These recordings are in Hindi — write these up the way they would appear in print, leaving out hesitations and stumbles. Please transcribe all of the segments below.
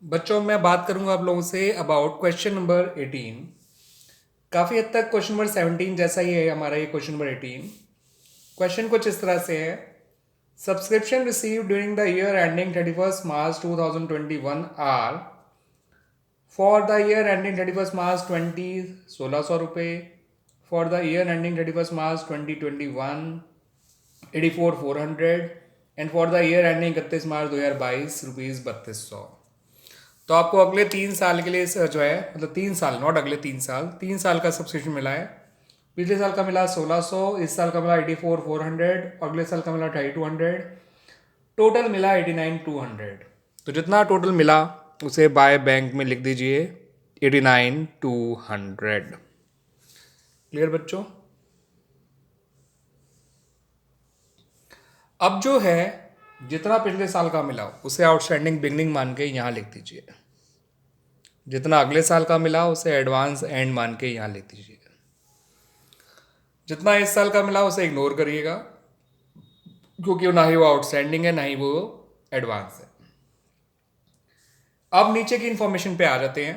बच्चों मैं बात करूंगा आप लोगों से अबाउट क्वेश्चन नंबर 18। काफ़ी हद तक क्वेश्चन नंबर 17 जैसा ही है हमारा ये क्वेश्चन नंबर 18। क्वेश्चन कुछ इस तरह से है, subscription receive during the year ending 31 March 2021 are for the year ending 31 March 20 1600 रुपये, for the year ending 31 March 2021 84,400 and for the year ending 31 March 2022 ₹3200। तो आपको अगले 3 साल के लिए जो है मतलब 3 साल नॉट अगले 3 साल 3 साल का सब्सक्रिप्शन मिला है। पिछले साल का मिला 1600, इस साल का मिला 84,400, अगले साल का मिला 2,200, टोटल मिला 89,200। तो जितना टोटल मिला उसे बाय बैंक में लिख दीजिए 89,200। क्लियर बच्चों? अब जो है जितना पिछले साल का मिला उसे आउटस्टैंडिंग बिगनिंग मान के यहाँ लिख दीजिए, जितना अगले साल का मिला उसे एडवांस एंड मान के यहाँ लिख दीजिए, जितना इस साल का मिला उसे इग्नोर करिएगा क्योंकि ना ही वो आउटस्टैंडिंग है ना ही वो एडवांस है। अब नीचे की इंफॉर्मेशन पे आ जाते हैं।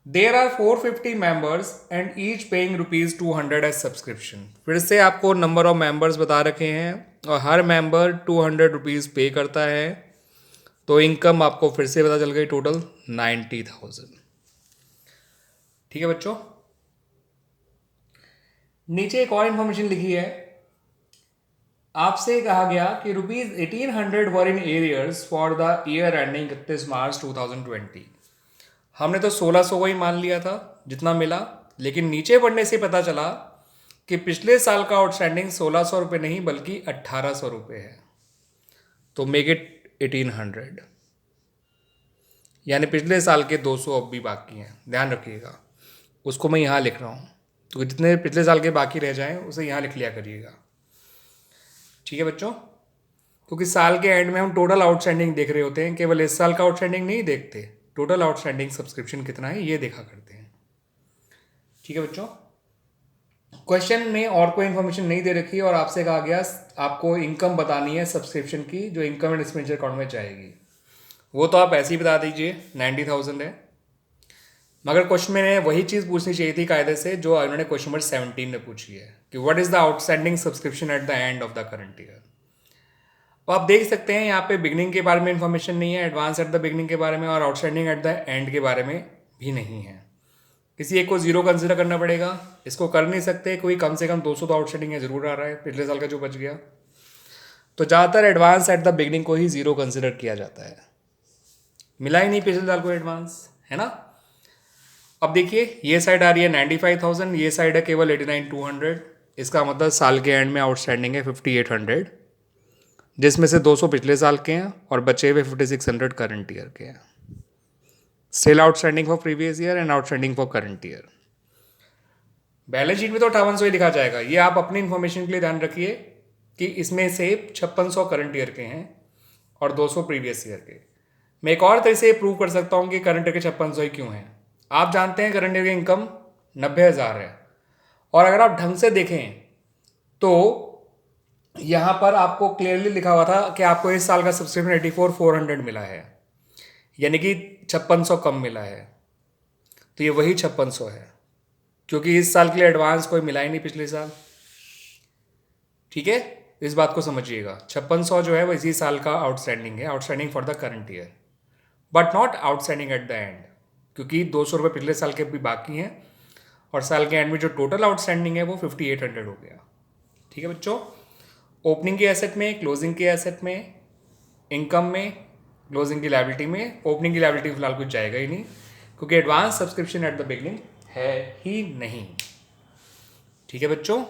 There are 450 members and each paying ₹200 as subscription. फिर से आपको नंबर ऑफ मेंबर्स बता रखे हैं और हर मेंबर ₹200 पे करता है, तो इनकम आपको फिर से पता चल गई टोटल 90,000। ठीक है बच्चों? नीचे एक और इंफॉर्मेशन लिखी है, आपसे कहा गया कि ₹1800 were in arrears for the year ending 31 March 2020। हमने तो 1600 को ही मान लिया था जितना मिला, लेकिन नीचे पढ़ने से पता चला कि पिछले साल का आउटस्टैंडिंग 1600 रुपये नहीं बल्कि 1800 रुपये है। तो मेक इट 1800, यानी पिछले साल के 200 अब भी बाकी हैं, ध्यान रखिएगा। उसको मैं यहाँ लिख रहा हूँ, तो जितने पिछले साल के बाकी रह जाएं उसे यहाँ लिख लिया करिएगा। ठीक है बच्चों? क्योंकि साल के एंड में हम टोटल आउटस्टैंडिंग देख रहे होते हैं, केवल इस साल का आउटस्टैंडिंग नहीं देखते, टोटल आउटस्टैंडिंग सब्सक्रिप्शन कितना है ये देखा करते हैं। ठीक है बच्चों? क्वेश्चन में और कोई इन्फॉर्मेशन नहीं दे रखी और आपसे कहा गया आपको इनकम बतानी है सब्सक्रिप्शन की जो इनकम एंड एक्सपेंडिचर अकाउंट में जाएगी, वो तो आप ऐसे ही बता दीजिए 90,000 है। मगर क्वेश्चन में वही चीज़ पूछनी चाहिए थी कायदे से जो उन्होंने क्वेश्चन नंबर 17 में पूछी है कि what is the outstanding subscription at the end of the current year. तो आप देख सकते हैं यहाँ पे बिगनिंग के बारे में इन्फॉर्मेशन नहीं है, एडवांस एट द बिगनिंग के बारे में और आउटस्टैंडिंग एट द एंड के बारे में भी नहीं है। किसी एक को जीरो कंसिडर करना पड़ेगा, इसको कर नहीं सकते, कोई कम से कम 200 तो आउटस्टैंडिंग है ज़रूर आ रहा है पिछले साल का जो बच गया। तो ज़्यादातर एडवांस एट द बिगनिंग को ही ज़ीरो कंसिडर किया जाता है, मिला ही नहीं पिछले साल को एडवांस, है ना। अब देखिए ये साइड आ रही है 95,000, ये साइड है केवल 89,200। इसका मतलब साल के एंड में आउटस्टैंडिंग है 5,800, जिसमें से 200 पिछले साल के हैं और बचे हुए 5,600 करंट ईयर के हैं। Still outstanding for previous year and outstanding for current year. Balance sheet में तो 5800 ही लिखा जाएगा, ये आप अपनी इन्फॉर्मेशन के लिए ध्यान रखिए कि इसमें से 5600 करंट ईयर के हैं और 200 प्रीवियस ईयर के। मैं एक और तरह से प्रूव कर सकता हूँ कि करंट ईयर के 5600 ही क्यों हैं। आप जानते हैं करंट ईयर की इनकम 90,000 है और अगर आप ढंग से देखें तो यहाँ पर आपको क्लियरली लिखा हुआ था कि आपको इस साल का सब्सक्रिप्शन 84,400 मिला है, यानी कि 5600 कम मिला है। तो ये वही 5600 है क्योंकि इस साल के लिए एडवांस कोई मिला ही नहीं पिछले साल। ठीक है, इस बात को समझिएगा। 5600 जो है वो इसी साल का आउटस्टैंडिंग है, outstanding for the current year, but not outstanding at the end, क्योंकि 200 रुपये पिछले साल के भी बाकी हैं और साल के एंड में जो टोटल आउटस्टैंडिंग है वो 5,800 हो गया। ठीक है बच्चों? ओपनिंग की एसेट में, क्लोजिंग की एसेट में, इनकम में, क्लोजिंग की लायबिलिटी में, ओपनिंग की लायबिलिटी फिलहाल कुछ जाएगा ही नहीं क्योंकि advance subscription at the beginning है ही नहीं। ठीक है बच्चों?